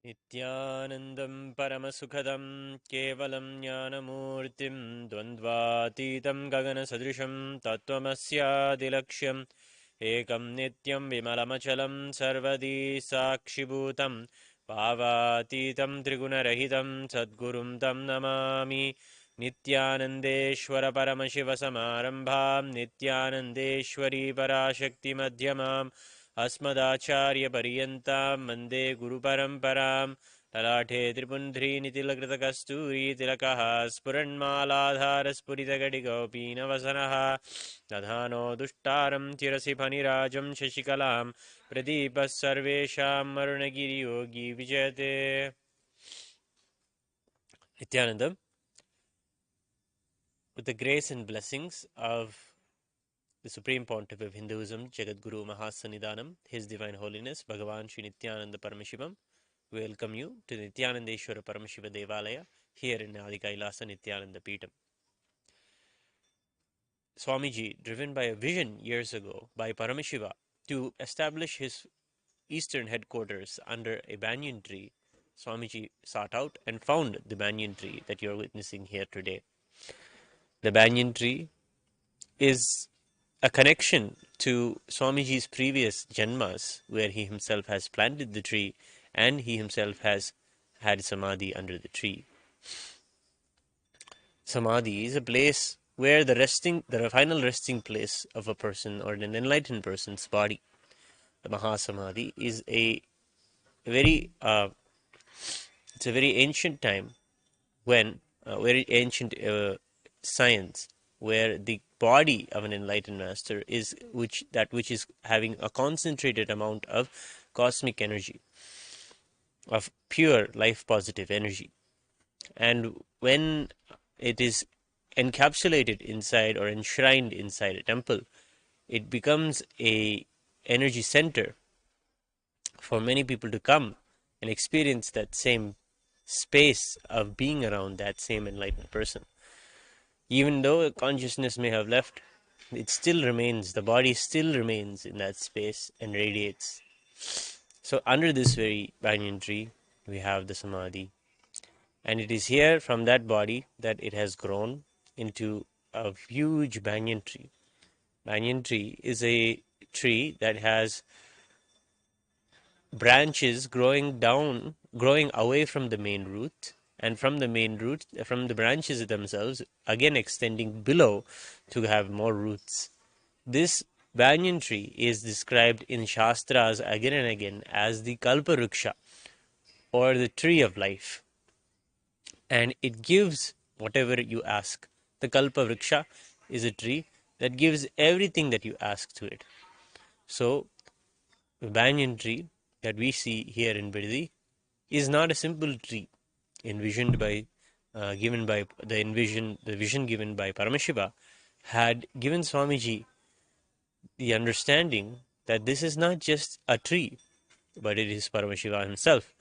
नित्यानन्दं परमसुखदं केवलं ज्ञानमूर्तिं द्वन्द्वातीतं गगनसदृशं तत्त्वमस्यादिलक्ष्यम् एकं नित्यं विमलमचलं सर्वदी साक्षिभूतं भावातीतं त्रिगुणरहितं सद्गुरुं तं नमामि नित्यानन्देश्वरपरमशिवसमारम्भां नित्यानन्देश्वरी पराशक्तिमध्यमाम् अस्मदाचार्यपर्यन्तां वन्दे गुरुपरम्परां ललाटे त्रिपुण्ड्रीनितिलकृतकस्तूरीतिलकः स्फुरन्मालाधारस्फुरितगडिगोपीनवसनः दधानो दुष्टारं चिरसि फणिराजं शशिकलां प्रदीपः सर्वेषां मरुणगिरियोगी विजयते. Nityanandam, with the grace and blessings of the Supreme Pontiff of Hinduism, Jagadguru Mahasannidhanam, His Divine Holiness, Bhagavan Sri Nityananda Paramashivam, we welcome you to the Nityanandeshwara Paramashiva Devalaya here in Adi Kailasa Nityananda Peetam. Swamiji, driven by a vision years ago by Paramashiva to establish his eastern headquarters under a banyan tree, Swamiji sought out and found the banyan tree that you're witnessing here today. The banyan tree is a connection to Swamiji's previous janmas, where he himself has planted the tree and he himself has had samadhi under the tree. Samadhi is a place where the final resting place of a person or an enlightened person's body. The Mahasamadhi is it's a very ancient time when very ancient science where the body of an enlightened master is which is having a concentrated amount of cosmic energy, of pure life positive energy, and when it is encapsulated inside or enshrined inside a temple, it becomes a energy center for many people to come and experience that same space of being around that same enlightened person. Even though consciousness may have left, it still remains, the body still remains in that space and radiates. So under this very banyan tree, we have the samadhi. And it is here from that body that it has grown into a huge banyan tree. Banyan tree is a tree that has branches growing away from the main root, and from the main root, from the branches themselves, again extending below to have more roots. This banyan tree is described in Shastras again and again as the Kalparuksha, or the tree of life. And it gives whatever you ask. The Kalpavriksha is a tree that gives everything that you ask to it. So, the banyan tree that we see here in Bidadi is not a simple tree envisioned by the vision given by Paramashiva had given Swamiji the understanding that this is not just a tree, but it is Paramashiva himself,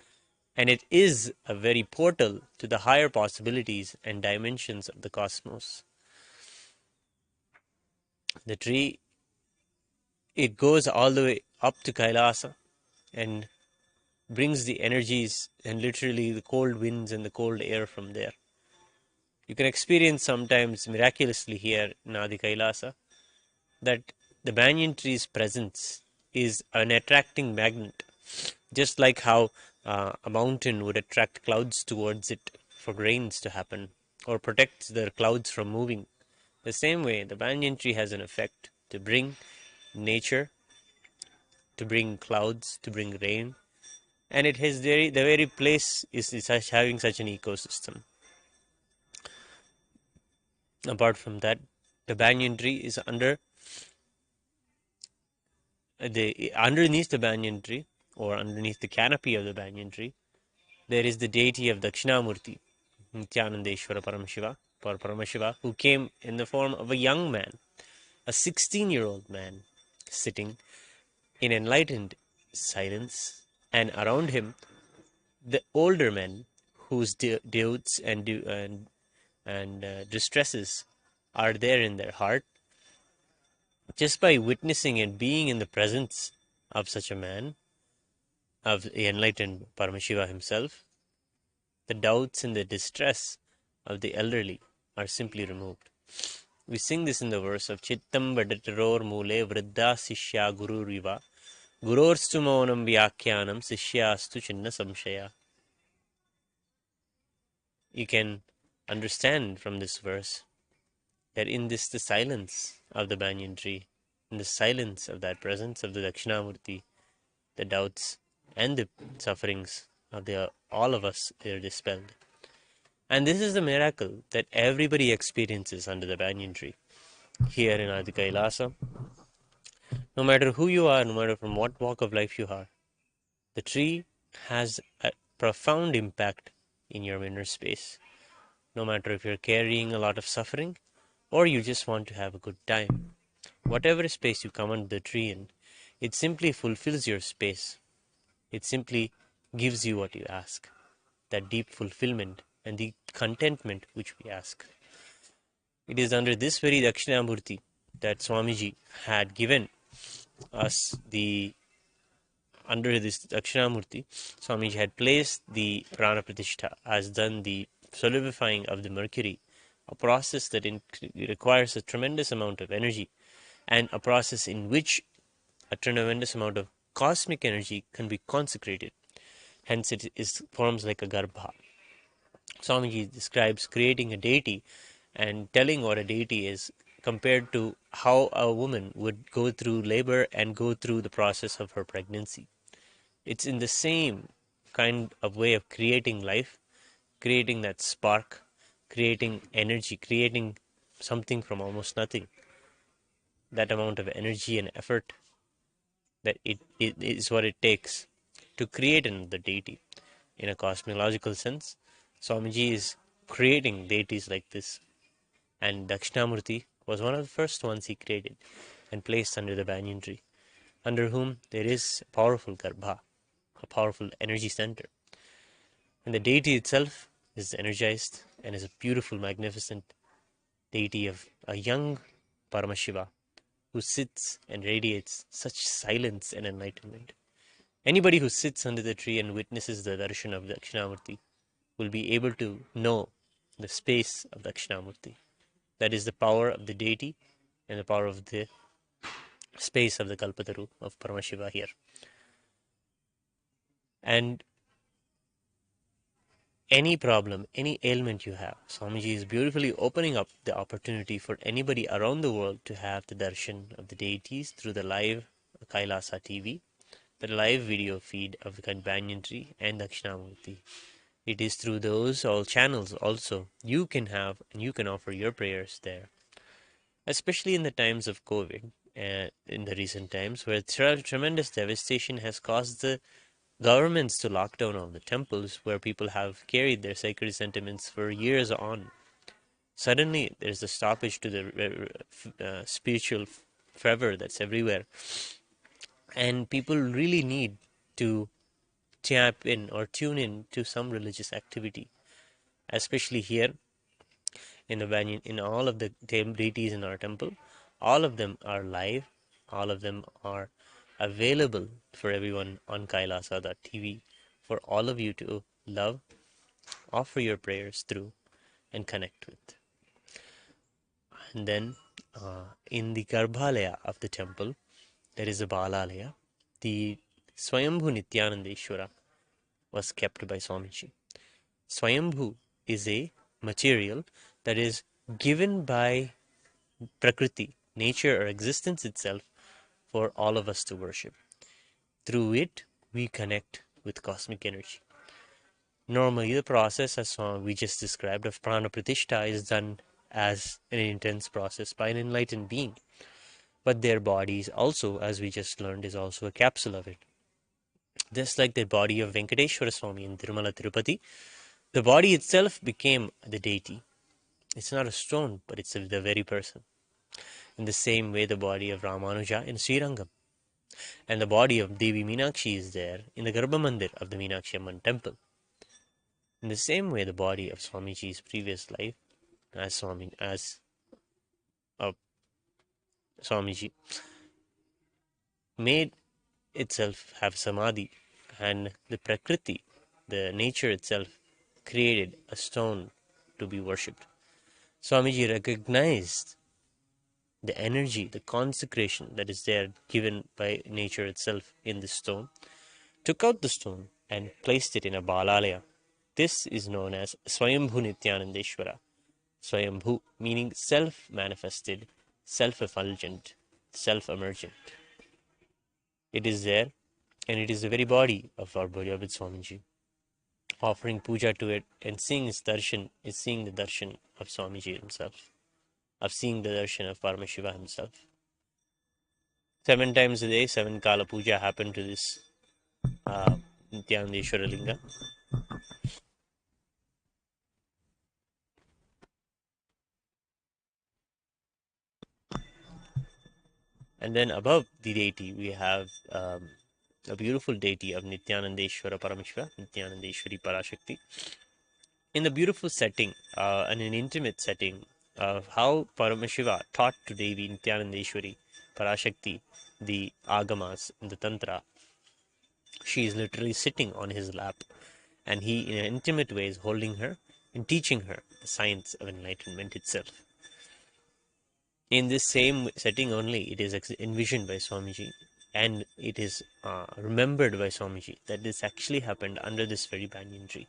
and it is a very portal to the higher possibilities and dimensions of the cosmos. The tree, it goes all the way up to Kailasa and brings the energies and literally the cold winds and the cold air from there. You can experience sometimes miraculously here in Adi Kailasa that the banyan tree's presence is an attracting magnet, just like how a mountain would attract clouds towards it for rains to happen or protects the clouds from moving. The same way, the banyan tree has an effect to bring nature, to bring clouds, to bring rain, and it has the very place is having such an ecosystem. Apart from that, the banyan tree is underneath the banyan tree, or underneath the canopy of the banyan tree, there is the deity of Dakshinamurti, Nityanandeshwara Paramashiva, who came in the form of a young man, a 16-year-old man, sitting in enlightened silence, and around him, the older men whose doubts and distresses are there in their heart. Just by witnessing and being in the presence of such a man, of the enlightened Paramashiva himself, the doubts and the distress of the elderly are simply removed. We sing this in the verse of Chittam Vadataror Mule Vriddha Sishya Guru Riva Gurorstu Maunam Vyakyanam Sishyastu Chinna Samshaya. You can understand from this verse that in this the silence of the banyan tree, in the silence of that presence of the Dakshinamurti, the doubts and the sufferings of all of us are dispelled. And this is the miracle that everybody experiences under the banyan tree here in Adi Kailasa. No matter who you are, no matter from what walk of life you are, the tree has a profound impact in your inner space. No matter if you're carrying a lot of suffering or you just want to have a good time, whatever space you come under the tree in, it simply fulfills your space. It simply gives you what you ask, that deep fulfillment and the contentment which we ask. It is under this very Dakshinamurti that Swamiji had given us under this Dakshinamurti, Swamiji had placed the Prana Pratishtha, has done the solidifying of the mercury, a process that requires a tremendous amount of energy, and a process in which a tremendous amount of cosmic energy can be consecrated. Hence, it forms like a garbha. Swamiji describes creating a deity and telling what a deity is compared to how a woman would go through labor and go through the process of her pregnancy. It's in the same kind of way of creating life, creating that spark, creating energy, creating something from almost nothing. That amount of energy and effort, that it is what it takes to create another deity. In a cosmological sense, Swamiji is creating deities like this, and Dakshinamurti was one of the first ones he created and placed under the banyan tree, under whom there is a powerful garbha, a powerful energy center. And the deity itself is energized and is a beautiful, magnificent deity of a young Paramashiva who sits and radiates such silence and enlightenment. Anybody who sits under the tree and witnesses the darshan of Dakshinamurti will be able to know the space of Dakshinamurti. That is the power of the deity and the power of the space of the Kalpataru of Paramashiva here. And any problem, any ailment you have, Swamiji is beautifully opening up the opportunity for anybody around the world to have the darshan of the deities through the live Kailasa TV, the live video feed of the Banyan Tree and Dakshinamurti. It is through those all channels also you can have and you can offer your prayers there. Especially in the times of COVID, in the recent times, where tremendous devastation has caused the governments to lock down all the temples where people have carried their sacred sentiments for years on. Suddenly, there's a stoppage to the spiritual fervor that's everywhere. And people really need to tap in or tune in to some religious activity, especially here in the Banyan, in all of the deities in our temple. All of them are live, all of them are available for everyone on Kailasa.tv for all of you to love, offer your prayers through, and connect with. And then in the Garbhalaya of the temple, there is a Balalaya. The Swayambhu Nityanandeshwara was kept by Swamiji. Swayambhu is a material that is given by Prakriti, nature or existence itself, for all of us to worship. Through it, we connect with cosmic energy. Normally, the process, as we just described, of prana pratishtha is done as an intense process by an enlightened being. But their bodies also, as we just learned, is also a capsule of it. Just like the body of Venkateshwara Swami in Tirumala Tirupati, the body itself became the deity. It's not a stone, but it's the very person. In the same way, the body of Ramanuja in Srirangam. And the body of Devi Meenakshi is there in the Garbha Mandir of the Meenakshi Amman temple. In the same way, the body of Swamiji's previous life, as Swamiji, made itself have samadhi, and the Prakriti, the nature itself, created a stone to be worshipped. Swamiji recognized the energy, the consecration that is there given by nature itself in the stone, took out the stone and placed it in a Balalaya. This is known as Swayambhu Nityanandeshwara. Swayambhu meaning self-manifested, self-effulgent, self-emergent. It is there, and it is the very body of our beloved Swamiji. Offering puja to it and seeing his darshan is seeing the darshan of Swamiji himself, of seeing the darshan of Paramashiva himself. 7 times a day, 7 Kala Puja happened to this Nityanandeshwara Linga. And then above the deity, we have a beautiful deity of Nityanandeshwara Parameshwara, Nityanandeshwari Parashakti, in the beautiful setting and an intimate setting of how Paramashiva taught to Devi Nityanandeshwari Parashakti the Agamas in the Tantra. She is literally sitting on his lap, and he, in an intimate way, is holding her and teaching her the science of enlightenment itself. In this same setting only, it is envisioned by Swamiji, and it is remembered by Swamiji that this actually happened under this very banyan tree.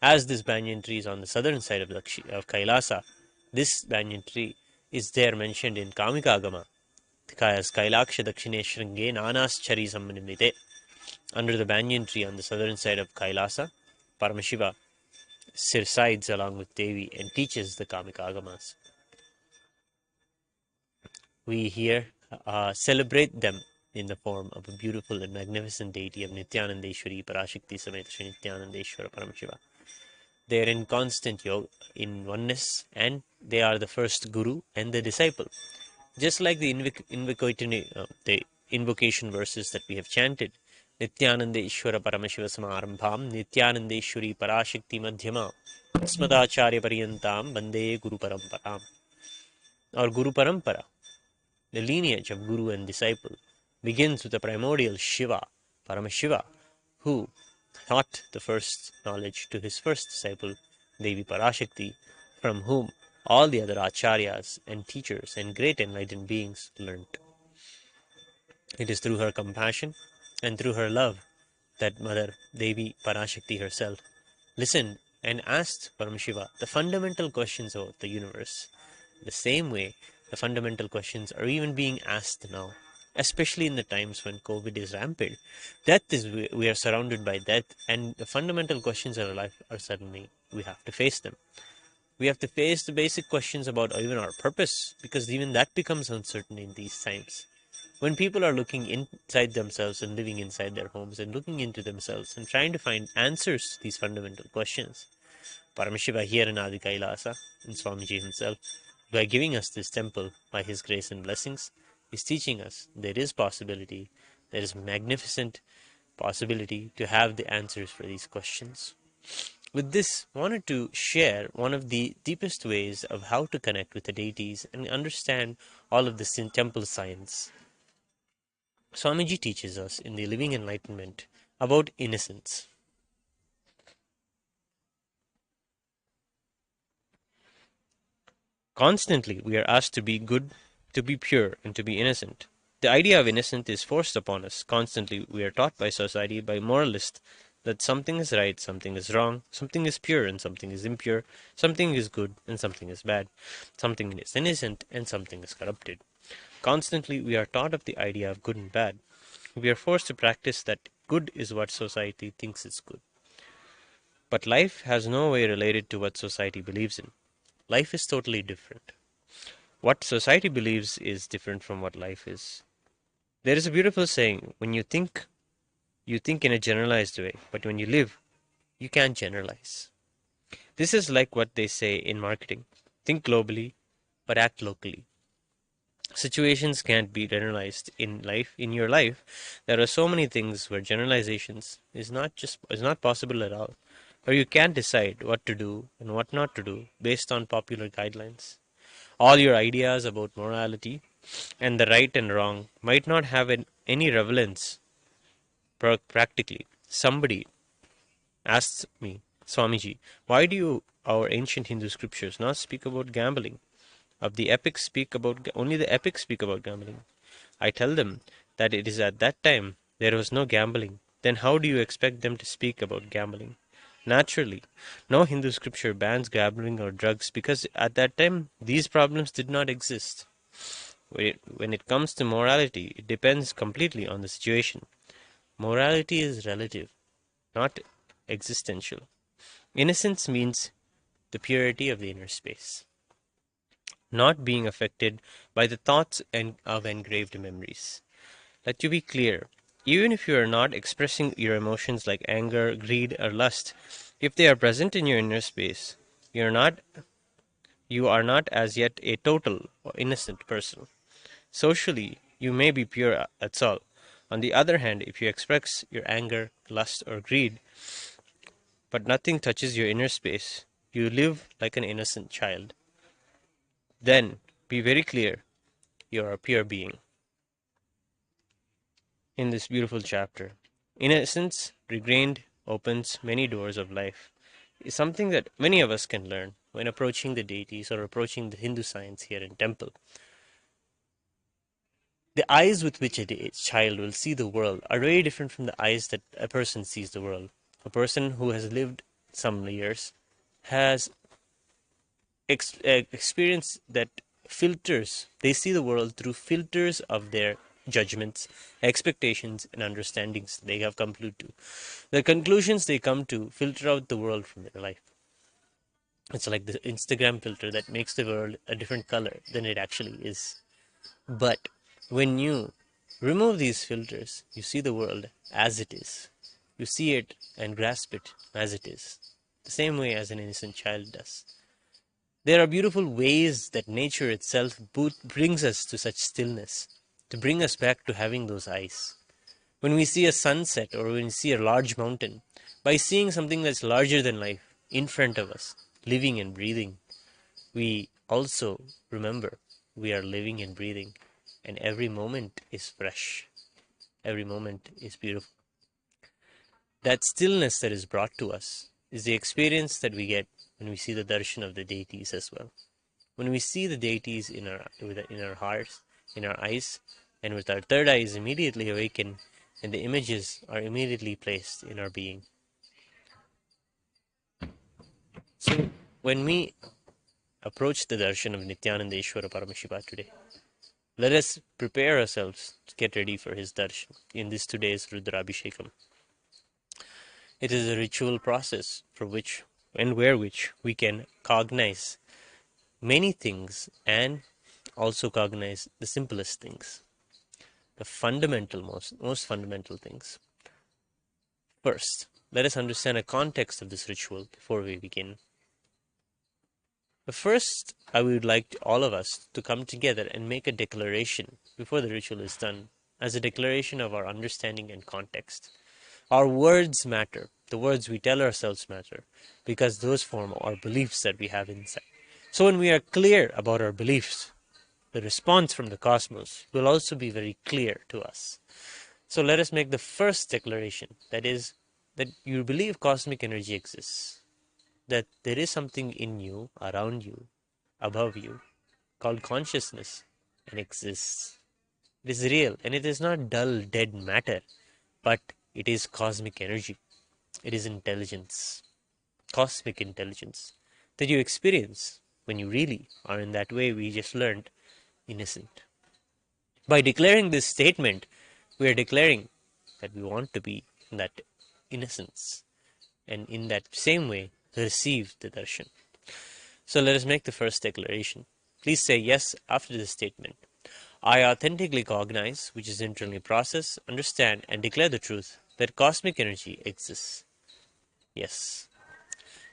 As this banyan tree is on the southern side of Kailasa, this banyan tree is there mentioned in Kamika Agama as Kailaksha Dakshine Shringe Nanaschari Sammanimite. Under the banyan tree on the southern side of Kailasa, Paramashiva resides along with Devi and teaches the Kamika Agamas. We here celebrate them in the form of a beautiful and magnificent deity of Nityanandeshwari Parashakti Sameta Shri Nityanandeshwara Paramashiva. They are in constant yoga, in oneness, and they are the first guru and the disciple. Just like the invocation verses that we have chanted, Nityanandeshwara Paramashiva Samarambham, Nityanandeshwari Parashakti Madhyama, Smadacharya Pariyantam, Bande Guru Paramparam, or Guru Parampara. The lineage of Guru and disciple begins with the primordial Shiva, Paramashiva, who taught the first knowledge to his first disciple, Devi Parashakti, from whom all the other acharyas and teachers and great enlightened beings learnt. It is through her compassion and through her love that Mother Devi Parashakti herself listened and asked Paramashiva the fundamental questions about the universe. The same way, the fundamental questions are even being asked now, especially in the times when COVID is rampant. We are surrounded by death, and the fundamental questions of our life are suddenly, we have to face them. We have to face the basic questions about even our purpose, because even that becomes uncertain in these times. When people are looking inside themselves and living inside their homes and looking into themselves and trying to find answers to these fundamental questions, Paramashiva here in Adi Kailasa, and Swamiji himself, by giving us this temple by his grace and blessings, is teaching us there is possibility, there is magnificent possibility to have the answers for these questions. With this, I wanted to share one of the deepest ways of how to connect with the deities and understand all of this in temple science. Swamiji teaches us in the Living Enlightenment about innocence. Constantly, we are asked to be good, to be pure, and to be innocent. The idea of innocent is forced upon us. Constantly, we are taught by society, by moralists, that something is right, something is wrong, something is pure and something is impure, something is good and something is bad, something is innocent and something is corrupted. Constantly, we are taught of the idea of good and bad. We are forced to practice that good is what society thinks is good. But life has no way related to what society believes in. Life is totally different. What society believes is different from what life is. There is a beautiful saying, when you think in a generalized way, but when you live, you can't generalize. This is like what they say in marketing. Think globally, but act locally. Situations can't be generalized in life. In your life, there are so many things where generalizations is not possible at all. Or you can't decide what to do and what not to do based on popular guidelines. All your ideas about morality and the right and wrong might not have any relevance practically. Somebody asked me, Swamiji, why do our ancient Hindu scriptures not speak about gambling? Of the epics speak about only the epics speak about gambling. I tell them that it is at that time there was no gambling. Then how do you expect them to speak about gambling? Naturally, no Hindu scripture bans gambling or drugs because at that time these problems did not exist. When it comes to morality, it depends completely on the situation. Morality is relative, not existential. Innocence means the purity of the inner space, not being affected by the thoughts of engraved memories. Let you be clear, even if you are not expressing your emotions like anger, greed, or lust, if they are present in your inner space, you are not as yet a total or innocent person. Socially, you may be pure, that's all. On the other hand, if you express your anger, lust, or greed, but nothing touches your inner space, you live like an innocent child. Then, be very clear, you are a pure being. In this beautiful chapter, innocence, regained, opens many doors of life. Is something that many of us can learn when approaching the deities or approaching the Hindu science here in temple. The eyes with which a child will see the world are very different from the eyes that a person sees the world. A person who has lived some years has experience that filters. They see the world through filters of their judgments, expectations, and understandings they have come to. The conclusions they come to filter out the world from their life. It's like the Instagram filter that makes the world a different color than it actually is. But when you remove these filters, you see the world as it is. You see it and grasp it as it is, the same way as an innocent child does. There are beautiful ways that nature itself brings us to such stillness, to bring us back to having those eyes. When we see a sunset or when we see a large mountain, by seeing something that's larger than life in front of us, living and breathing, we also remember we are living and breathing, and every moment is fresh, every moment is beautiful. That stillness that is brought to us is the experience that we get when we see the darshan of the deities as well. When we see the deities in our hearts, in our eyes, and with our third eye is immediately awakened, and the images are immediately placed in our being. So when we approach the darshan of Nityananda Ishwara Paramashiva today, let us prepare ourselves to get ready for his darshan in this today's Rudrabhishekam. It is a ritual process for which and where which we can cognize many things and also cognize the simplest things, the fundamental, most fundamental things. First, let us understand the context of this ritual before we begin. But first, I would like all of us to come together and make a declaration before the ritual is done, as a declaration of our understanding and context. Our words matter. The words we tell ourselves matter, because those form our beliefs that we have inside. So when we are clear about our beliefs, the response from the cosmos will also be very clear to us. So let us make the first declaration, that is, that you believe cosmic energy exists, that there is something in you, around you, above you, called consciousness, and exists. It is real, and it is not dull, dead matter, but it is cosmic energy. It is intelligence, cosmic intelligence, that you experience when you really are in that way we just learned, innocent. By declaring this statement, we are declaring that we want to be in that innocence, and in that same way receive the darshan. So let us make the first declaration. Please say yes after this statement. I authentically cognize, which is internally process, understand, and declare the truth that cosmic energy exists. Yes.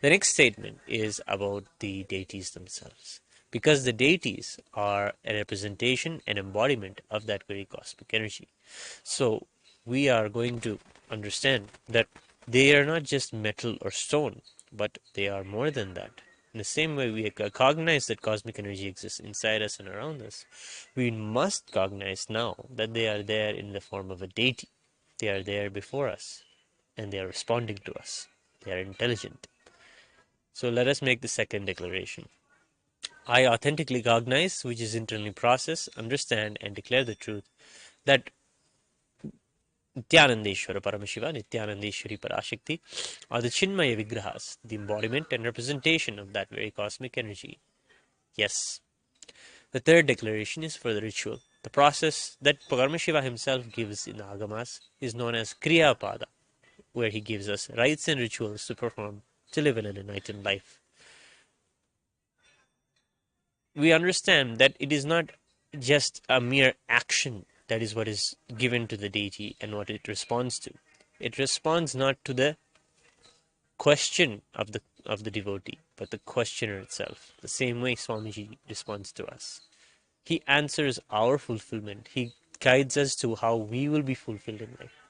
The next statement is about the deities themselves, because the deities are a representation and embodiment of that very cosmic energy. So we are going to understand that they are not just metal or stone, but they are more than that. In the same way we cognize that cosmic energy exists inside us and around us, we must cognize now that they are there in the form of a deity. They are there before us. and they are responding to us. They are intelligent. So let us make the second declaration. I authentically cognize, which is internally process, understand, and declare the truth that Nityanandeshwara Paramashiva, Nityanandeshwari Parashakti are the Chinmaya Vigrahas, the embodiment and representation of that very cosmic energy. Yes. The third declaration is for the ritual. The process that Paramashiva himself gives in the Agamas is known as Kriya Pada, where he gives us rites and rituals to perform to live an enlightened life. We understand that it is not just a mere action that is what is given to the deity and what it responds to. It responds not to the question of the devotee, but the questioner itself. The same way Swamiji responds to us. He answers our fulfillment. He guides us to how we will be fulfilled in life.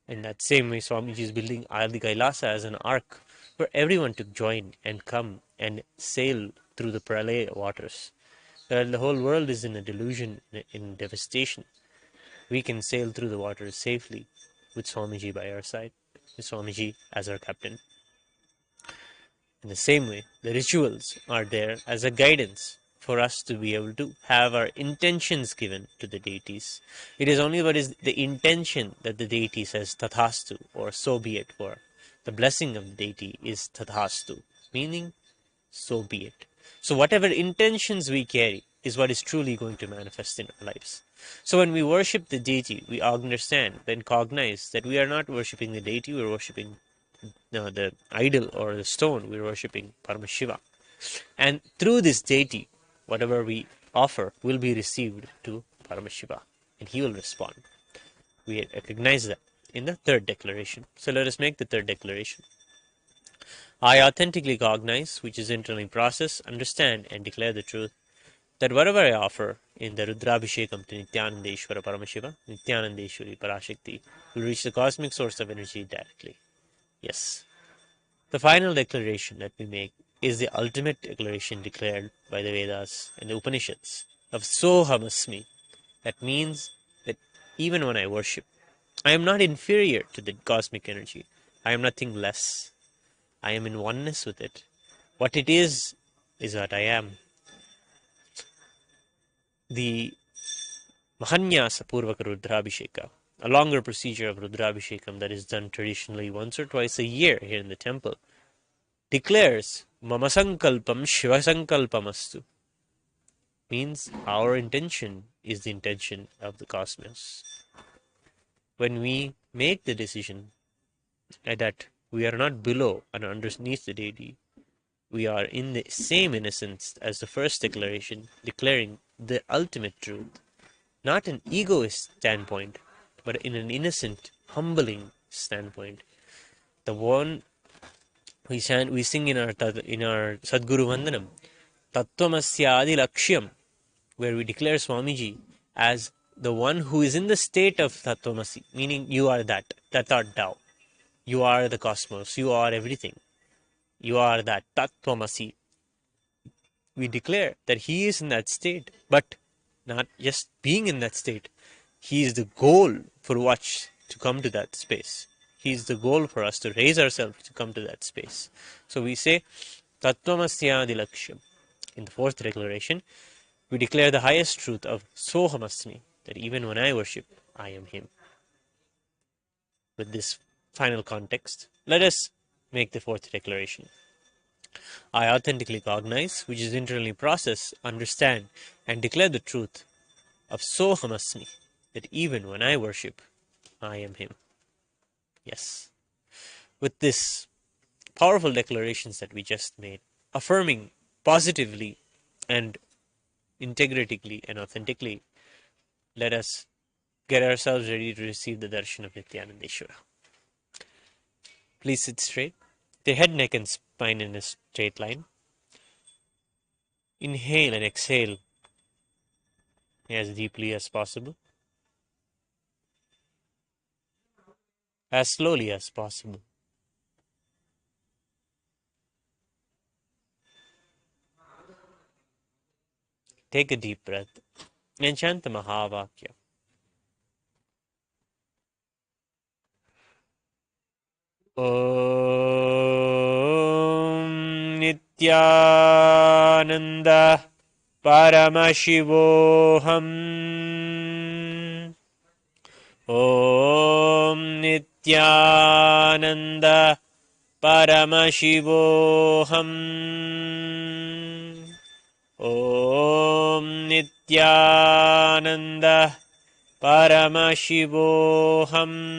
In that same way, Swamiji is building Adi Kailasa as an ark for everyone to join and come and sail through the Pralaya waters. While the whole world is in a delusion, in devastation, we can sail through the waters safely with Swamiji by our side, with Swamiji as our captain. In the same way, the rituals are there as a guidance for us to be able to have our intentions given to the deities. It is only what is the intention that the deity says tathastu, or so be it, for the blessing of the deity is tathastu, meaning so be it. So whatever intentions we carry is what is truly going to manifest in our lives. So when we worship the deity, we understand, then cognize that we are not worshipping the deity, we are worshipping the idol or the stone, we're worshipping Paramashiva. And through this deity, whatever we offer will be received to Paramashiva, and he will respond. We recognize that in the third declaration. So let us make the third declaration. I authentically cognize, which is internally process, understand, and declare the truth that whatever I offer in the Rudrabhishekam to Nityanandeshwara Paramashiva, Nityanandeshwari Parashakti, will reach the cosmic source of energy directly. Yes. The final declaration that we make is the ultimate declaration declared by the Vedas and the Upanishads of Sohamasmi. That means that even when I worship, I am not inferior to the cosmic energy. I am nothing less. I am in oneness with it. What it is what I am. The Mahanyasa Purvaka Rudrabhisheka, a longer procedure of Rudrabhishekam that is done traditionally once or twice a year here in the temple, declares Mama Sankalpam Shiva Sankalpamastu, means our intention is the intention of the cosmos. When we make the decision that we are not below and underneath the deity, we are in the same innocence as the first declaration, declaring the ultimate truth, not an egoist standpoint, but in an innocent, humbling standpoint. The one we sing in our Sadguru Vandanam, Tattvamasya Lakshyam, where we declare Swamiji as the one who is in the state of Tattvamasi, meaning you are that art Tao. You are the cosmos, you are everything. You are that Tattvamasi. We declare that he is in that state, but not just being in that state. He is the goal for us to come to that space. He is the goal for us to raise ourselves to come to that space. So we say, Tattvamastya Dilaksham. In the fourth declaration, we declare the highest truth of Sohamasmi, that even when I worship, I am him. With this final context, let us make the fourth declaration. I authentically cognize, which is internally process, understand, and declare the truth of Sohamasmi, that even when I worship, I am him. Yes. With this powerful declarations that we just made, affirming positively and integratively and authentically, let us get ourselves ready to receive the darshan of Nityanandeshwara. Please sit straight, the head, neck and spine in a straight line. Inhale and exhale as deeply as possible, as slowly as possible. Take a deep breath and chant the Mahavakya. Om Nityananda Paramashivoham. Om Nityananda Paramashivoham. Om Nityananda Paramashivoham.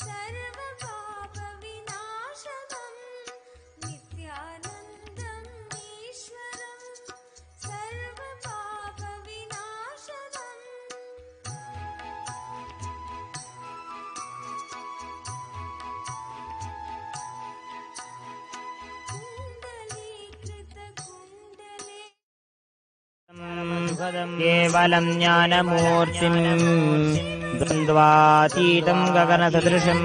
सर्वपापविनाशनं नित्यानन्दम् ईश्वरं सर्वपापविनाशनम् केवलं ज्ञानमूर्तिम् द्वन्द्वातीतं गगनसदृशम्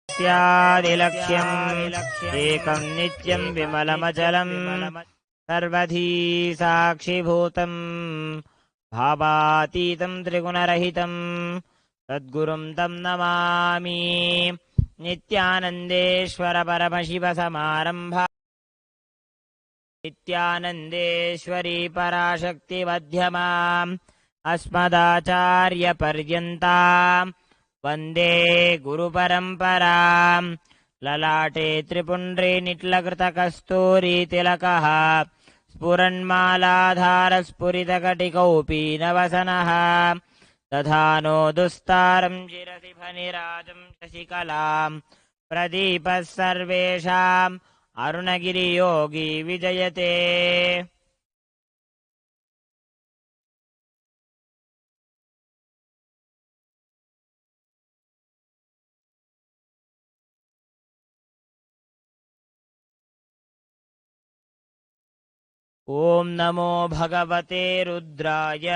स्यादिलक्ष्यम् एकं नित्यं विमलमचलम् सर्वधी साक्षिभूतम् भावातीतं त्रिगुणरहितम् सद्गुरुं तं नमामि नित्यानन्देश्वर परमशिवसमारम्भा नित्यानन्देश्वरी पराशक्ति मध्यमाम् अस्मदाचार्यपर्यन्ताम् वन्दे गुरुपरम्पराम् ललाटे त्रिपुण्ड्रे निट्लकृतकस्तूरीतिलकः स्फुरन्मालाधारस्फुरितकटिकौपीनवसनः दधानो दुस्तारम् शिरसि फनिराजम् शशिकलाम् प्रदीपः सर्वेषाम् अरुणगिरियोगी विजयते ॐ नमो भगवते रुद्राय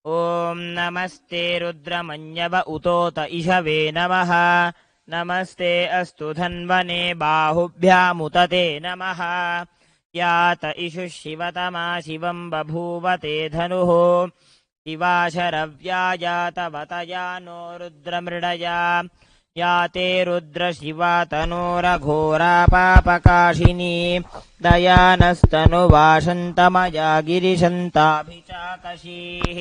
ॐ नमस्ते रुद्रमन्यव उतोत इषवे नमः नमस्ते अस्तु धन्वने बाहुभ्यामुतते नमः यात इषुः शिवतमा शिवं बभूवते धनुः शिवा शरव्याजातवतया नो रुद्रमृडया याते रुद्रशिवा तनोरघोरा पापकाशिनी दयानस्तनुवाशन्तमया गिरिशन्ताभिचाकशीः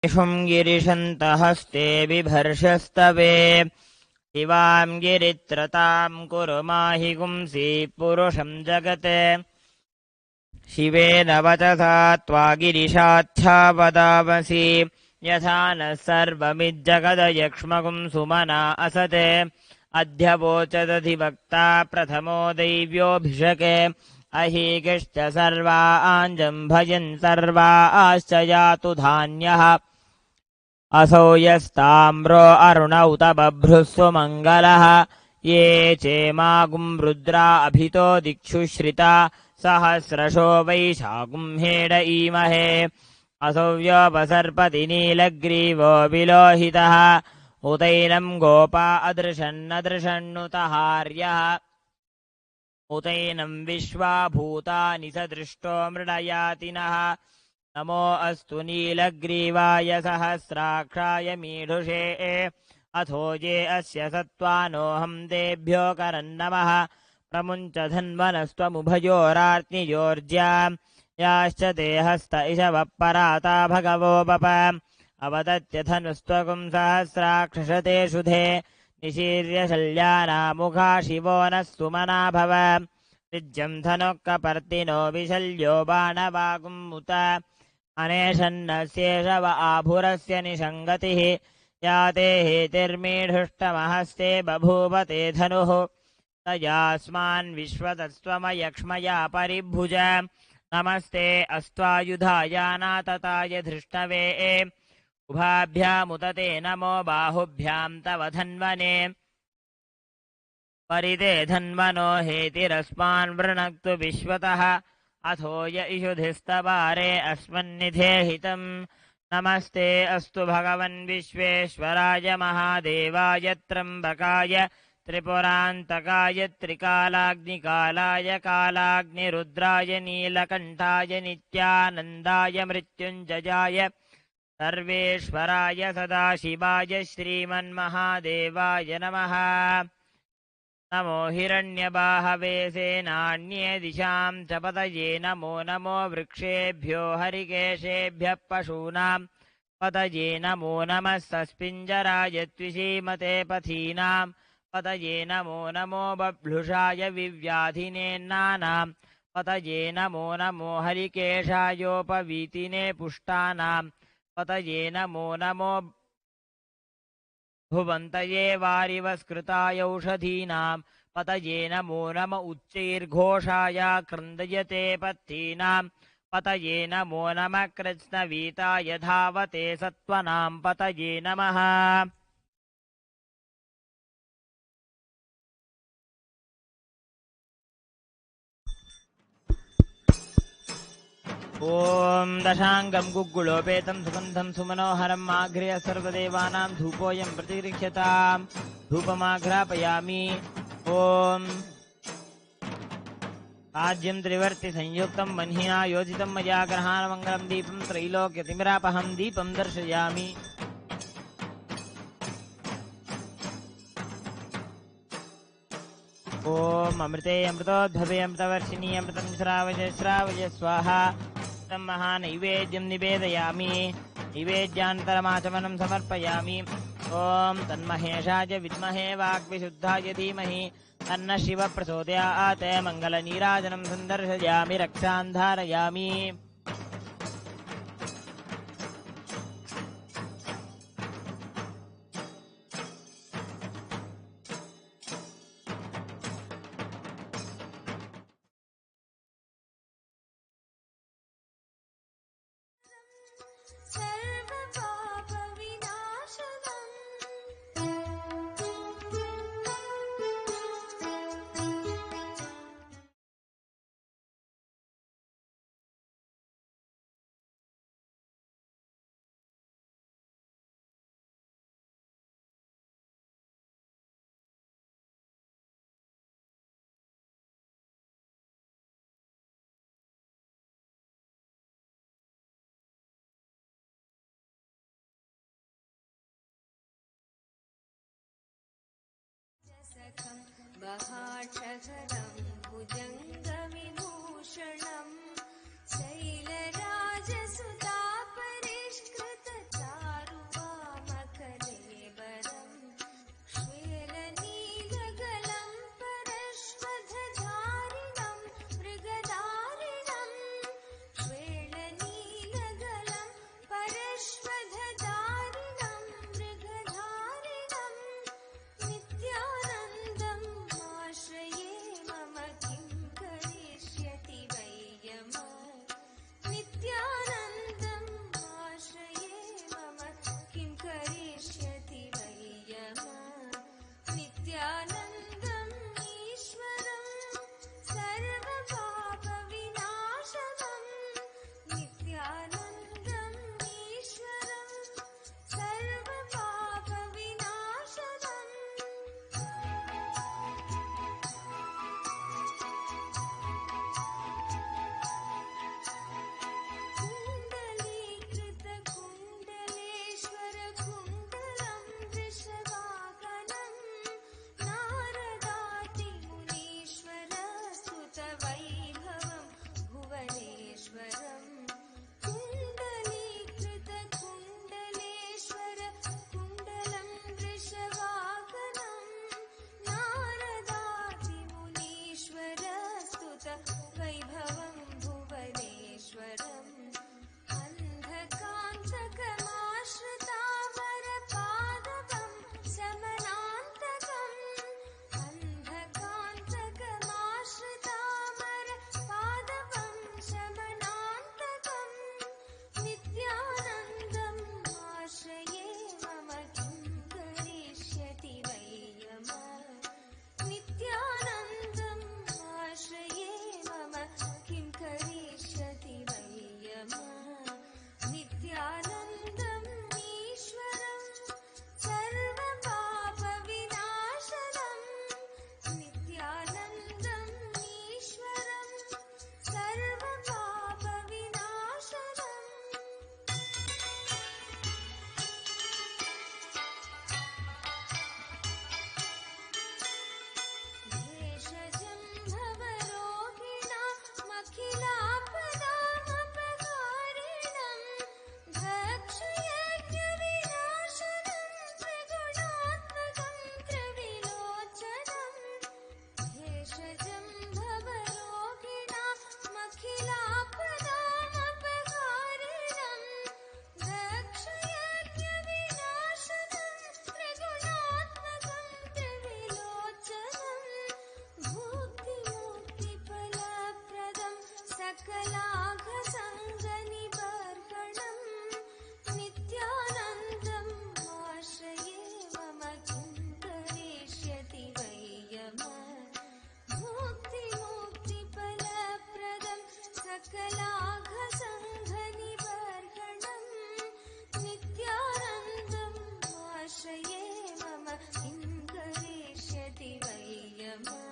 गिरिशन्तहस्ते बिभर्षस्तवे शिवां गिरित्रतां कुरु माहि गुंसि पुरुषं जगत् शिवेन वचसा त्वा गिरिशाच्छा वदामसि यथा नः सर्वमिज्जगदयक्ष्मगुं सुमना असते अद्य वोचदधिवक्ता प्रथमो दैव्योऽभिषके अहीगिश्च सर्वा आञ्जम् भजन् सर्वा आश्च यातु धान्यः असौ यस्ताम्रो अरुण उत बभ्रुः सुमङ्गलः ये चेमागुम् रुद्रा अभितो दिक्षु श्रिता सहस्रशो वैशागुम् हेड ईमहे असौ व्योपसर्पति नीलग्रीवो विलोहितः उतैनम् गोपा अदृशन्नदृशन्नुतहार्यः उतैनम् विश्वा भूतानि स दृष्टो मृडयातिनः नमो अस्तु नीलग्रीवाय सहस्राक्षाय मीढुषे अथो ये अस्य सत्त्वानोऽहम् तेभ्यो करन्नमः प्रमुञ्च धन्वनस्त्वमुभयोरार्तियोर्ज्या याश्च ते हस्त इषवः पराता भगवोपप अवदत्य धनुस्त्वगुम् सहस्राक्षते शुधे निशीर्य शल्यानामुखा शिवो नः सुमना भव ऋज्यम् धनुःकपर्तिनो विशल्यो बाणवागुमुत अनेशन्नस्येषव आभुरस्य निषङ्गतिः याते हेतिर्मीढुष्टमहस्ते बभूवते धनुः तयास्मान् विश्वतस्त्वमयक्ष्मया परिभुज नमस्ते अस्त्वायुधायानातताय धृष्णवे उभाभ्यामुतते नमो बाहुभ्याम् तव धन्वने परिते धन्वनो हेतिरस्मान् वृणक्तु विश्वतः अथो य इषुधिस्तवारे अस्मन्निधेहितम् नमस्ते अस्तु भगवन् विश्वेश्वराय महादेवाय त्र्यम्बकाय त्रिपुरान्तकाय त्रिकालाग्निकालाय कालाग्निरुद्राय नीलकण्ठाय नित्यानन्दाय मृत्युञ्जयाय सर्वेश्वराय सदाशिवाय श्रीमन्महादेवाय नमः नमो हिरण्यबाहवे सेनान्ये दिशां च पतये नमो नमो वृक्षेभ्यो हरिकेशेभ्यः पशूनां पतये नमो नमः सस्पिञ्जराय त्विषीमते पथीनां पतये नमो नमो बभ्लुषाय विव्याधिनेन्नानां पतये नमो नमो हरिकेशायोपवीतिने पुष्टानां पतये नमो नमो भुवन्तये वारिवस्कृताय औषधीनां पतये नमो नम उच्चैर्घोषाय क्रन्दयते पत्तीनां पतये नमो नमः कृत्स्नवीताय धावते सत्त्वनां पतये नमः ॐ दशाङ्गं गुग्गुलोपेतं सुगन्धं सुमनोहरं माघ्र्य सर्वदेवानां धूपोऽयं प्रतिगृह्यतां धूपमाघ्रापयामि ॐ आज्यं त्रिवर्तिसंयुक्तं मह्निना योजितं मया ग्रहाणमङ्गलं दीपं त्रैलोक्यतिमिरापहं दीपं दर्शयामि ॐ अमृते अमृतोद्भवे अमृतवर्षिणी अमृतं श्रावय श्रावय स्वाहा तं महानैवेद्यं निवेदयामि नैवेद्यान्तरमाचमनं समर्पयामि ॐ तन्महेशाय विद्महे वाग्विशुद्धाय धीमहि तन्नः शिवः प्रचोदयात् मङ्गलनीराजनं सन्दर्शयामि रक्षां धारयामि महाक्षधरं भुजङ्गविभूषणं शैलराजसुतापरिष्कृतचारुवामकलेबरं श्वेलनीलगलं परश्वधधारिणं मृगधारिणं श्वेलनीलगलं परश्वधधारिणं मृगधारिणं नित्यानन्दम् आश्रये मम किं करिष्यति वै सकलाघसङ्गनिबर्हणं नित्यानन्दम् आश्रये मम किं करिष्यति वै यमः मुक्तिफलप्रदं सकलाघसङ्गनिबर्हणं नित्यानन्दम् आश्रये मम किं करिष्यति वै यमः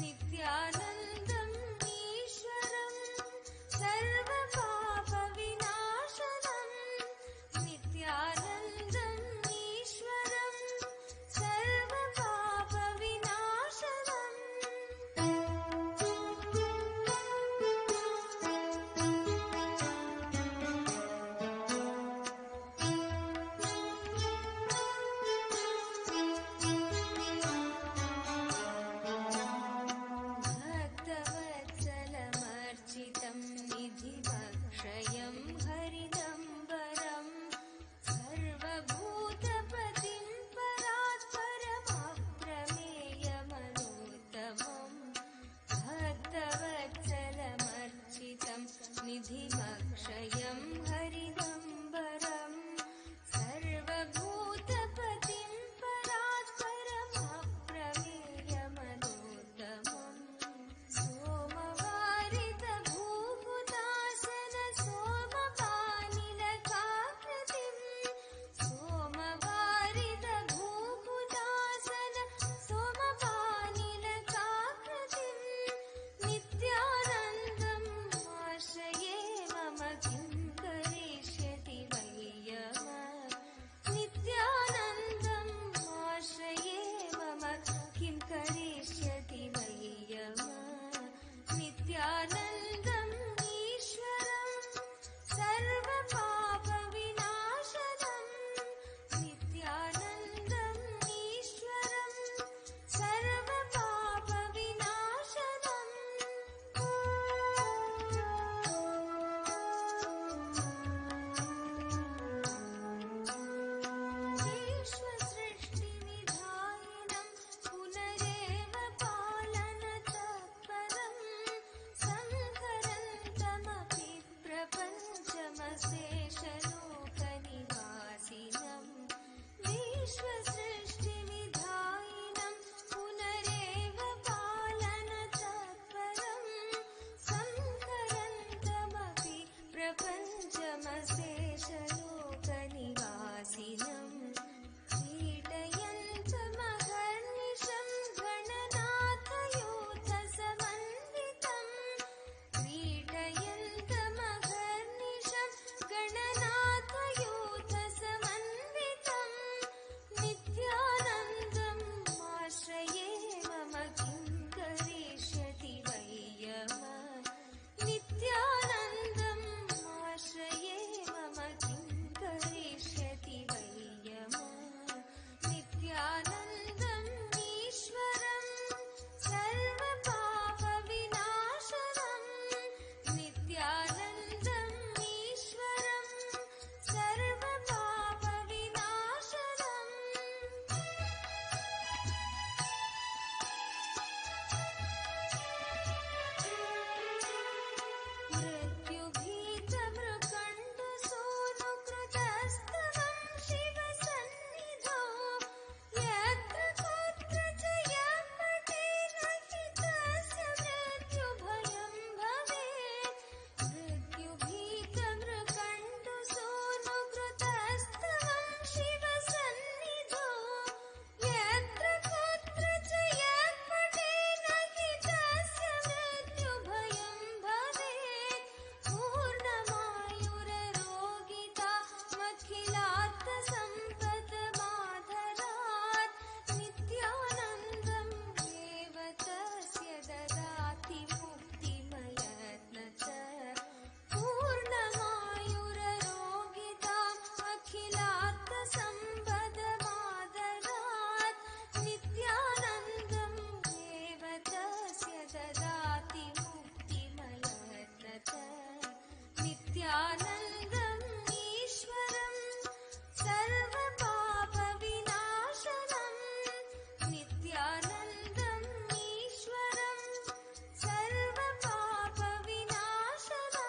नित्यानन्दम् ईश्वरं सर्वपापविनाशनम् नित्यानन्दम् ईश्वरं भक्तवत्सलमर्चितं निधिमक्षयं हरिदम्बरं सर्वभूतपतिं परात्परमप्रमेयमनूत्तमम् भक्तवत्सलमर्चितं निधिमक्षयं हरिदम्बरं सर्वभूतपतिं परात्परमप्रमेयमनूत्तमम् सोमवारितभूहुतासन सोमपानिलकाकृतिं सोमवारितभूहुतासन सोमपानिलकाकृतिं नित्यानन्दम् आश्रये मम किं करिष्यति वै यमः नित्यानन्दम् आश्रये मम किं करिष्यति वै यमः नित्यानन्दम् ईश्वरं सर्वपापविनाशनम् नित्यानन्दम् ईश्वरं विश्वसृष्टिविधायिनं पुनरेव पालनतत्परं संहरन्तमपि प्रपञ्चमशेषलोकनिवासिनं विश्वसृष्टिविधायिनं पुनरेव पालनतत्परं संहरन्तमपि प्रपञ्चमशेषलोकनिवासिनं क्रीडयन्तमहर्निशं गणनाथयूथसमन्वितं क्रीडयन्तमहर्निशं गणनाथयूथसमन्वितं नित्यानन्दम् आश्रये मम किं करिष्यति वै यमः नित्यानन्दम् आश्रये मम किं करिष्यति वै यमः नित्यानन्दम् ईश्वरं सर्वपापविनाशनम् नित्यानन्दम् ईश्वरं सर्वपापविनाशनम् मृत्युभीतमृकण्डसूनुकृतस्तवं शिवसन्निधौ यत्र कुत्र च यः पठेन हि तस्य मृत्युभयं भवेत् मृत्युभीतमृकण्डसूनुकृतस्तवं शिवसन्निधौ यत्र कुत्र च यः पठेन हि तस्य मृत्युभयं भवेत् पूर्णमायुररोगितामखिलार्थसम्पदमाधरात् नित्यानन्दम् एव तस्य ददाति मुक्तिमयत्नच पूर्णमायुररोगितामखिलार्थसम्पदमाधरात् नित्यानन्दम् एव तस्य ददाति मुक्तिमयत्नच नित्यानन्दम् ईश्वरं सर्वपापविनाशनम् नित्यानन्दम् ईश्वरं सर्वपापविनाशनम्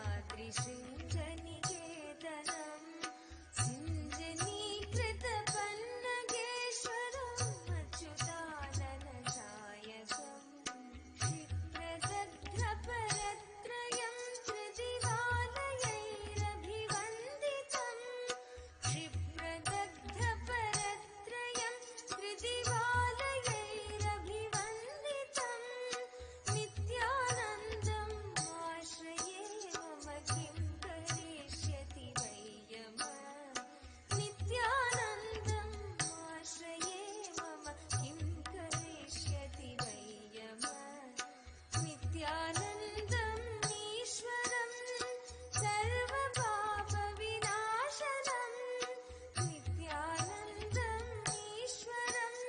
शेषाद्रिशृङ्गनिकेतनम् सिञ्जनीकृतपन्नगेश्वरम् अच्युताननसायकम् क्षिप्रदग्धपरत्रयं त्रिदिवालयैरभिवन्दितम् क्षिप्रदग्धपरत्रयं त्रिदिवालयैरभिवन्दितम् नित्यानन्दम् आश्रये मम किं करिष्यति वै यमः नित्यानन्दम् आश्रये मम किं करिष्यति वै यमः नित्यानन्दम् ईश्वरम् सर्वपापविनाशनम् नित्यानन्दम् ईश्वरम्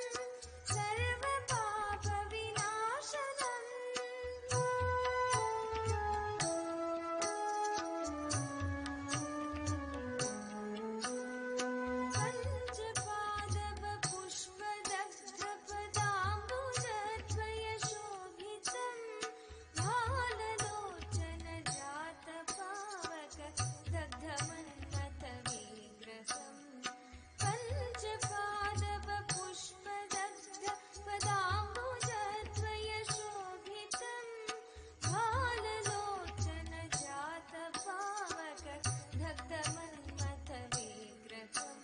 पञ्चपादपपुष्पदग्धपदाम्बुजद्वयशोभितम् भाललोचनजातपावकदग्धमन्मथविग्रहम् पञ्चपादपपुष्पदग्धपदाम्बुजद्वयशोभितम् भाललोचनजातपावकदग्धमन्मथविग्रहम्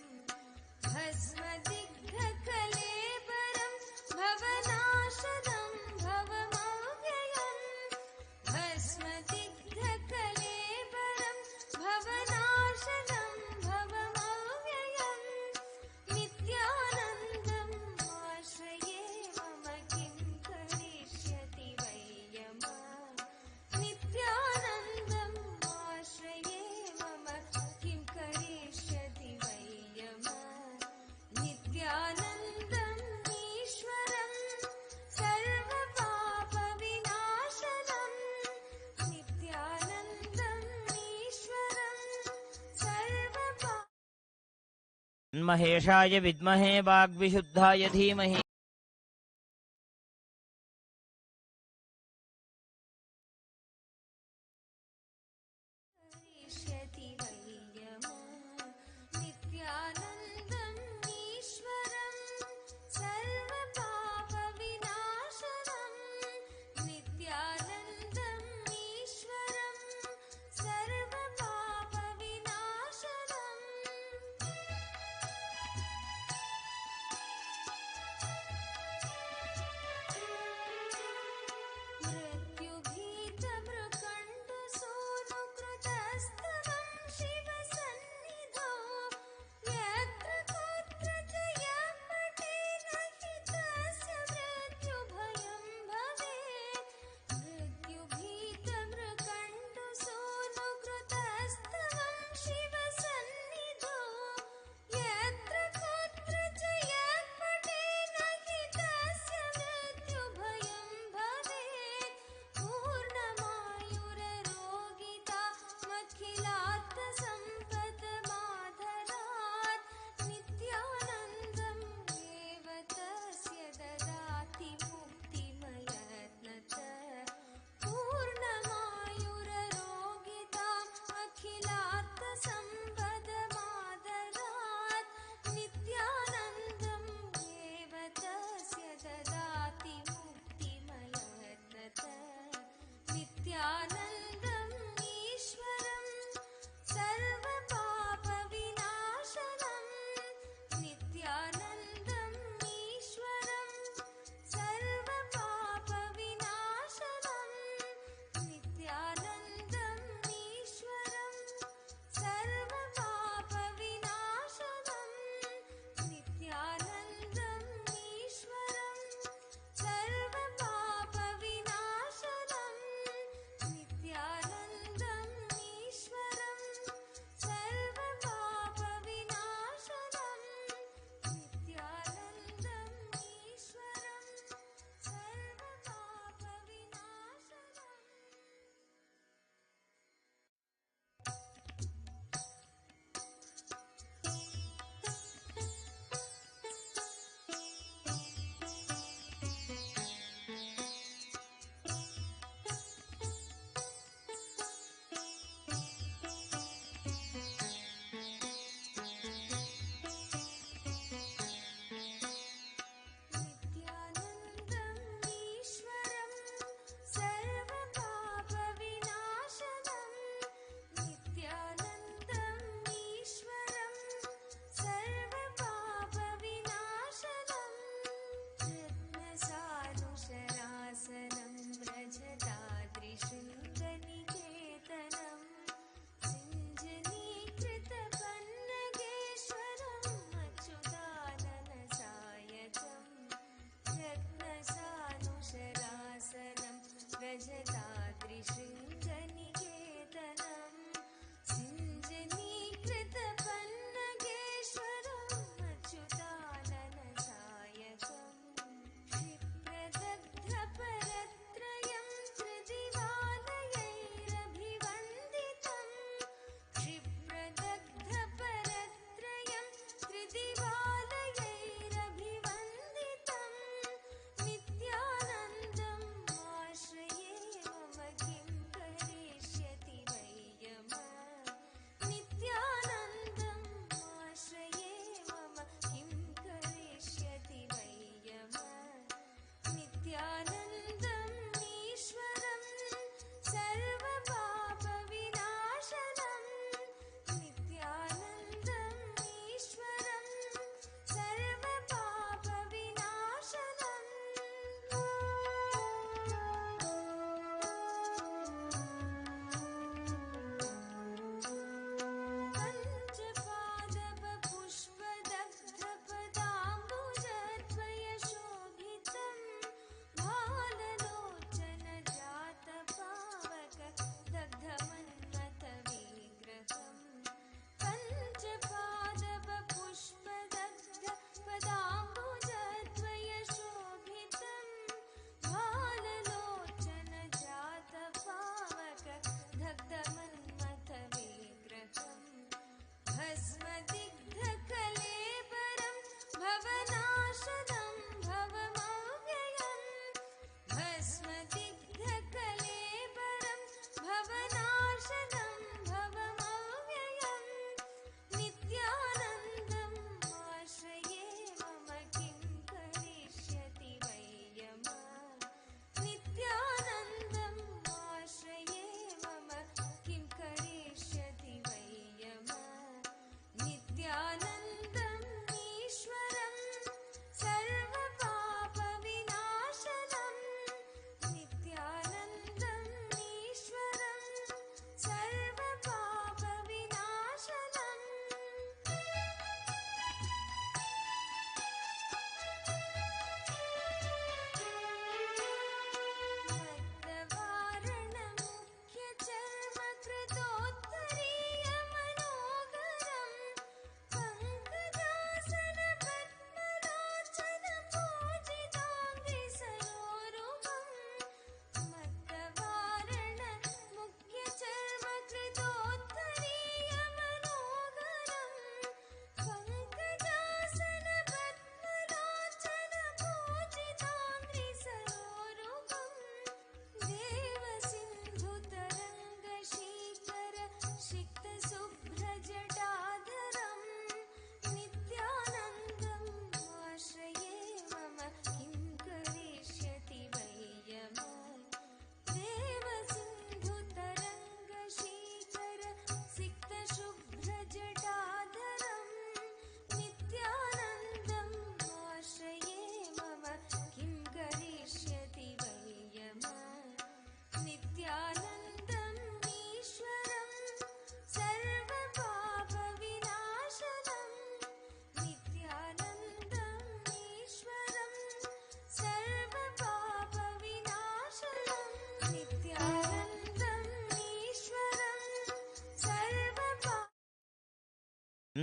भस्मदिग्धकलेबरं भवनाशनं भवमव्ययम् भस्मदिग्धकलेबरं भवनाशनं भवमव्ययम् नित्यानन्दम् आश्रये मम किं करिष्यति वै यमः नित्यानन्दम् आश्रये मम किं करिष्यति वै यमः नित्यानन्दम् ईश्वरम् सर्वपापविनाशनम् नित्यानन्दम् ईश्वरम् महेशाय विद्महे वाग्विशुद्धाय धीमहि करिष्यति वै यमः नित्यानन्दम् ईश्वरम् सर्वपापविनाशनम् नित्यानन्दम् ईश्वरम् सर्वपापविनाशनम् मृत्युभीतमृकण्डसूनुकृतस्तवं शिवसन्निधौ यत्र कुत्र च यः पठेत् हि तस्य मृत्युभयं भवेत् मृत्युभीतमृकण्डसूनुकृतस्तवं शिवसन्निधौ यत्र कुत्र च यः पठेत् हि तस्य मृत्युभयं भवेत् पूर्णमायुररोगिता मखिला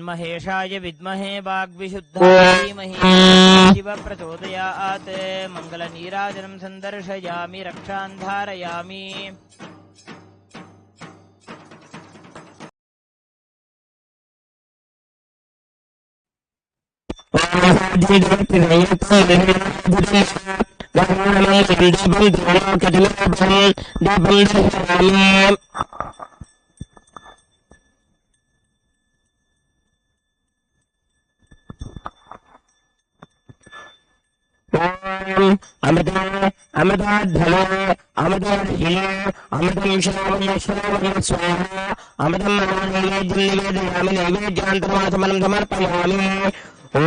महेशाय विद्महे वाग्विशुद्धाय धीमहि तन्नो शिवः प्रचोदयात् मङ्गलनीराजनं सन्दर्शयामि रक्षान् धारयामि अमृताध्वले अमृतर्षिले अमृतं श्रावय श्रावय स्वाहा अमृतं नैवेद्यं निवेदयामि नैवेद्यान्तरमाचमनं समर्पयामि ॐ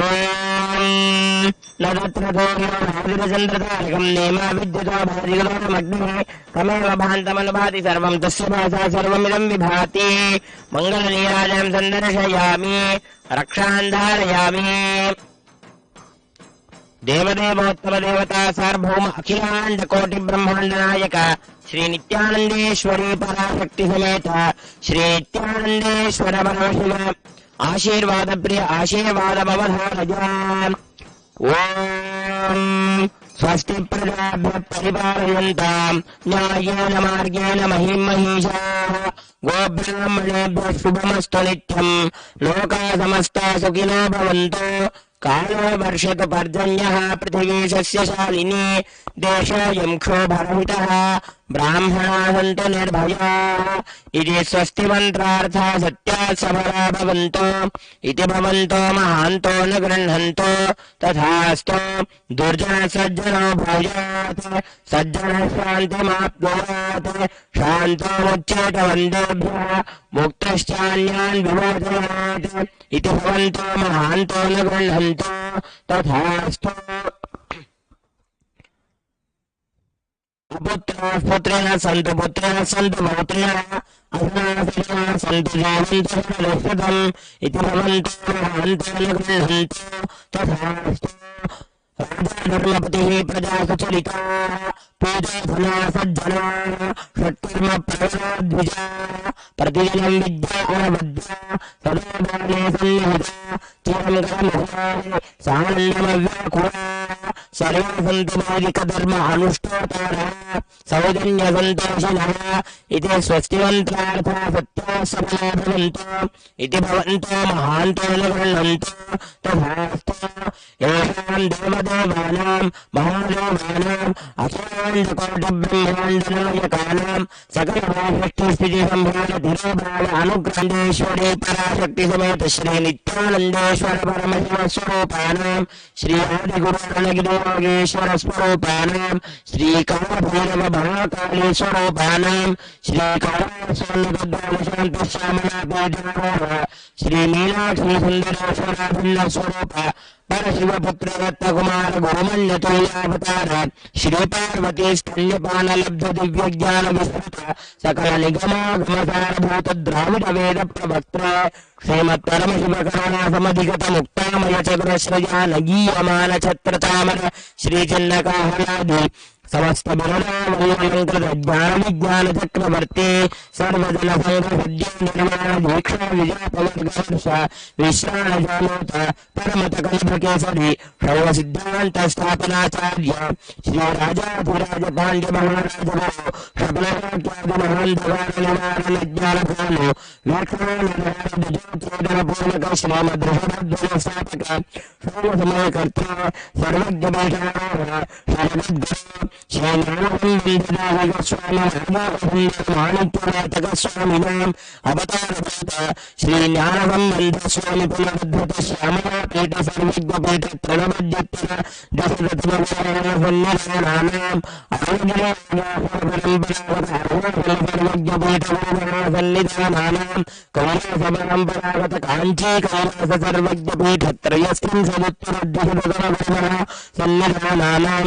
नदत्रचन्द्रतारकं नेमा विद्युता भाजिगलोकमग्निः तमेव भान्तमनुभाति सर्वं तस्य भासा सर्वमिदं विभाति मङ्गलनीराजनं सन्दर्शयामि रक्षान् धारयामि देवदेवोत्तम देवता सार्वभौम अखिलांड कोटि ब्रह्मांड नायक श्री नित्यानंदेश्वरी पराशक्ति समेत श्री नित्यानंदेश्वर परमशिव आशीर्वाद प्रिय आशीर्वाद अवधारज ओम स्वस्ति प्रजाभ्य परिपालयन्तां न्यायेन मार्गेण महीं महिषाः गोब्राह्मणेभ्यः शुभमस्तु नित्यं लोकाः समस्ताः सुखिनो भवन्तु कालो वर्षतु पर्जन्यः पृथिवी सस्यशालिनी देशोऽयं क्षोभरहितः ब्राह्मणाः सन्तु निर्भयाः इति स्वस्ति मन्त्रार्थः सत्याः सबला भवन्तु इति भवन्तो महान्तो न गृह्णन्तु तथास्तु दुर्जनः सज्जनो भूयात् सज्जनः शान्तिमाप्नुयात् शान्तो मुच्येत वन्देभ्यः मुक्तश्चान्यान् विमोचयात् इति भवन्तो महान्तो न गृह्णन्तु तथास्तु अपुत्राः पुत्रिणः सन्तु पुत्रिणः सन्तु पौत्रिणः अधुनाः सन्तु जीवन्तु शतम् इति भवन्तो महान्तो न गृह्णन्तु तथास्तु राजाधर्मपतिः प्रजासुचरिताः पूजाधना सज्जनाः षट्कर्म प्रवणाद्विजाः प्रतिदिनं विद्या अनवद्या सदा बाले सन्निहिता चिरं गममुखाः सानन्दमव्याकुलाः सर्वे सन्तु वैदिकधर्म अनुष्ठातारः सौजन्यसन्तोषिणः इति स्वस्तिमन्त्रार्थः सत्याः सबला भवन्तु इति भवन्तो महान्तो न गृह्णन्तु तथास्तु येषां देवदेवानां महादेवानाम् अखिलाण्डकोटिब्रह्माण्डनायकानां सकलभाषष्टिस्थितिसम्भारधिरोभाव अनुग्रन्थेश्वरी पराशक्ति समेत श्री नित्यानन्देश्वर परमशिवस्वरूपाणां श्री आदिगुरुगणगिरियोगेश्वर स्वरूपाणां श्री कालभैरव महाकाली स्वरूपाणां श्री कालासोन्नतद्वादशान्तश्यामलापीठारोह श्री मीनाक्षी सुन्दरेश्वराभिन्न स्वरूप परशिवपुत्र दत्तकुमार गुरुमन्यतुल्यावतार श्री पार्वती स्तन्यपानलब्ध दिव्यज्ञान विस्तृत सकल निगमागमसारभूत द्राविड वेद प्रवक्त्र श्रीमत्परमशिवकरुणा समधिगत मुक्तामय चतुरश्रया नगीयमान छत्रचामर श्रीचिन्नकाहलादि समस्त बिरुदावल्लंकृत ज्ञान विज्ञान चक्रवर्ती सर्वजन संघ सद्यो निर्माण दीक्षा विजय पवर्गवर्ष विश्राण जानोत परमत कल्पकेसरी शैव सिद्धांत स्थापनाचार्य श्री राजाधिराज पांड्य महाराज गुरु शबलाख्यादि महान धगार निवारण ज्ञान भानु वीक्षण ज्योतिर्धर पूर्णक श्रीमद ऋषभध्वज स्थापक सर्व समय कर्ता सर्वज्ञ बैठारोह शरदगुरु श्री ज्ञानसंविदायक स्वामी माणिक्यनाथक स्वामिनां अवतारभूत श्री ज्ञानसंबंध स्वामी पुनरुद्धृत श्यामला पीठ सर्वज्ञ पीठ प्रणवद्युत्तर दशरथनाम सर्वज्ञ पीठ सन्निधानानां कैलासपरम्परागत कांची कैलास सर्वज्ञ पीठ त्रयस्त्रिंशदुत्तरद्विशततमवर्षः सन्निधानानां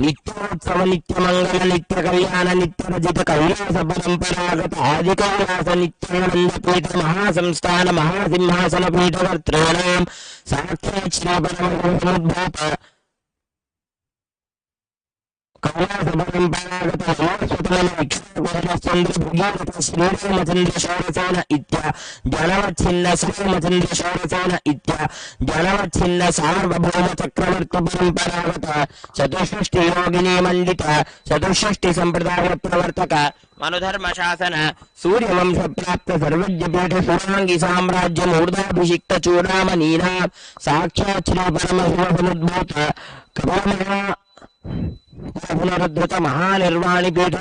नित्योत्सव नित्यमंगल नित्य कल्याण नित्य रजित कैलास परंपरागत आदि कैलास नित्यानंद पीठ महासंस्थान महासिंहासन पीठ कर्तॄणां साक्षात् श्री परमहंसोद्भूत శ్రీరామచంద్రశోరసేన ఇత్య జనవచ్ఛిన్న సార్వభౌమ చక్రవర్తి పరంపరాగత చతుషష్ఠి యోగిని మండిత చతుషష్ఠి సంప్రదాయ ప్రవర్తక మనుధర్మ శాసన సూర్యవంశ ప్రాప్త సర్వజ్ఞపీఠ సురాంగి సామ్రాజ్య మూర్ధాభిషిక్త చూడామణీనా సాక్షాత్ శ్రీ పరమశివ సముద్భూత కమలమహా పునరుద్ధృత महानिर्वाणी पीठ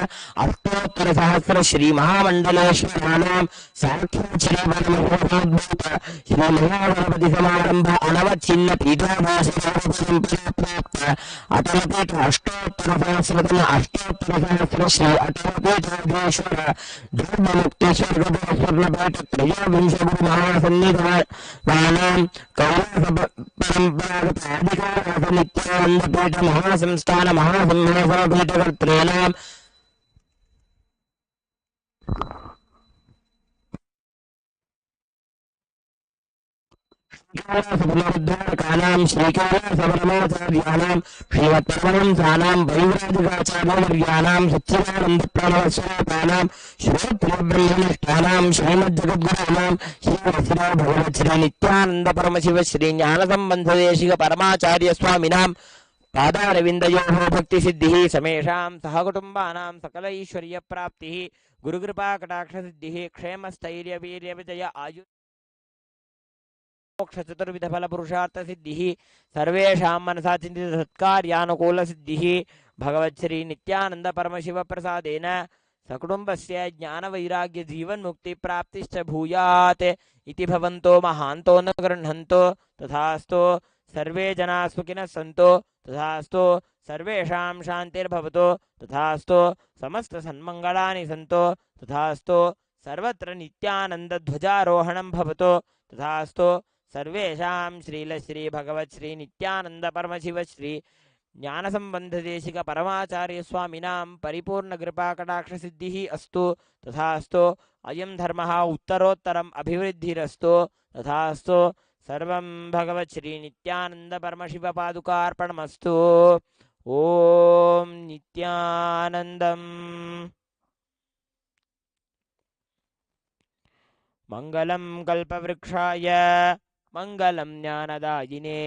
अष्टोत्तर सहस्र श्री महामंडलेश्वराणां साक्षात् श्री परमभूत श्री महागणपति समारंभ अनवच्छिन्न पीठाभास प्राप्त अटल पीठ अष्टोत्तर सहस्र श्री अटल पीठाधीश्वर धर्ममुक्तेश्वर स्वर्ण पीठ त्रयोविंश गुरु महासन्निधानां कैलास परंपरागत अधिकार नित्यानंद पीठ महासंस्थान महासिंहासनपीठकर्तॄणां पुनरुद्धारकानां श्रीकैलासपरमाचार्याणां श्रीमत्परमहंसानां वैराजिकाचार्यवर्याणां सच्चिदानन्दप्रणवस्वरूपाणां श्रोत्रब्रह्मनिष्ठानां श्रीमज्जगद्गुरूणां श्रीवत्सरा भगवत् नित्यानन्दपरमशिव श्रीज्ञानसम्बन्धदेशिक परमाचार्य स्वामिनां पादारविन्दयोः भक्तिसिद्धिः समेषां सहकुटुम्बानां सकलैश्वर्यप्राप्तिः गुरुकृपाकटाक्षसिद्धिः क्षेमस्थैर्यवीर्यविजय आयु मोक्षचतुर्विधफलपुरुषार्थसिद्धिः सर्वेषां मनसा चिन्तितसत्कार्यानुकूलसिद्धिः भगवच्छ्री नित्यानन्दपरमशिवप्रसादेन सकुटुम्बस्य ज्ञानवैराग्यजीवन्मुक्तिप्राप्तिश्च भूयात् इति भवन्तो महान्तो न गृह्णन्तो तथास्तु सर्वे जनाः सुखिनः सन्तु तथास्तु सर्वेषां शान्तिर्भवतु तथास्तु समस्तसन्मङ्गलानि सन्तु तथास्तु सर्वत्र नित्यानन्दध्वजारोहणं भवतु तथास्तु सर्वेषां श्रीलश्री भगवच्छ्री नित्यानन्दपरमशिवश्री ज्ञानसम्बन्धदेशिक परमाचार्यस्वामिनां परिपूर्णकृपाकटाक्षसिद्धिः अस्तु तथास्तु अयं धर्मः उत्तरोत्तरम् अभिवृद्धिरस्तु तथास्तु सर्वं भगवच्छ्री नित्यानन्दपरमशिवपादुकार्पणमस्तु ॐ नित्यानन्दम् मङ्गलं कल्पवृक्षाय मङ्गलं ज्ञानदायिने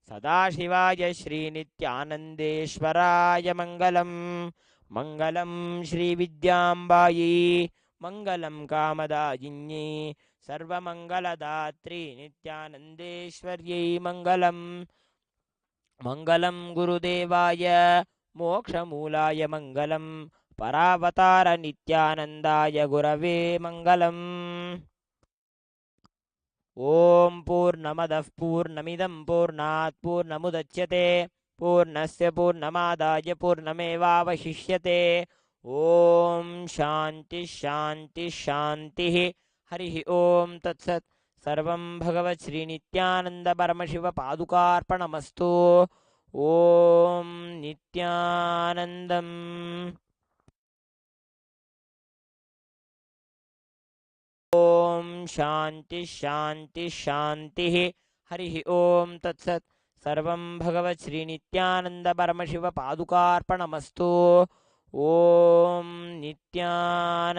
सदाशिवाय श्रीनित्यानन्देश्वराय मङ्गलं मङ्गलं श्रीविद्याम्बायै मङ्गलं कामदायिन्यै सर्वमङ्गलदात्री नित्यानन्देश्वर्यै मङ्गलं मङ्गलं गुरुदेवाय मोक्षमूलाय मङ्गलं परावतार नित्यानन्दाय गुरवे मङ्गलम् ॐ पूर्णमदः पूर्णमिदं पूर्णात् पूर्णमुदच्यते पूर्णस्य पूर्णमादाय पूर्णमेवावशिष्यते ॐ शान्तिः शान्तिः शान्तिः हरिः ॐ तत्सत् सर्वं भगवच्छ्रीनित्यानन्दपरमशिवपादुकार्पणमस्तु ॐ नित्यानन्दम् ॐ शान्तिः शान्तिः शान्तिः हरिः ॐ तत्सत् सर्वं भगवच्छ्रीनित्यानन्दपरमशिवपादुकार्पणमस्तु ॐ नित्यानन्दम्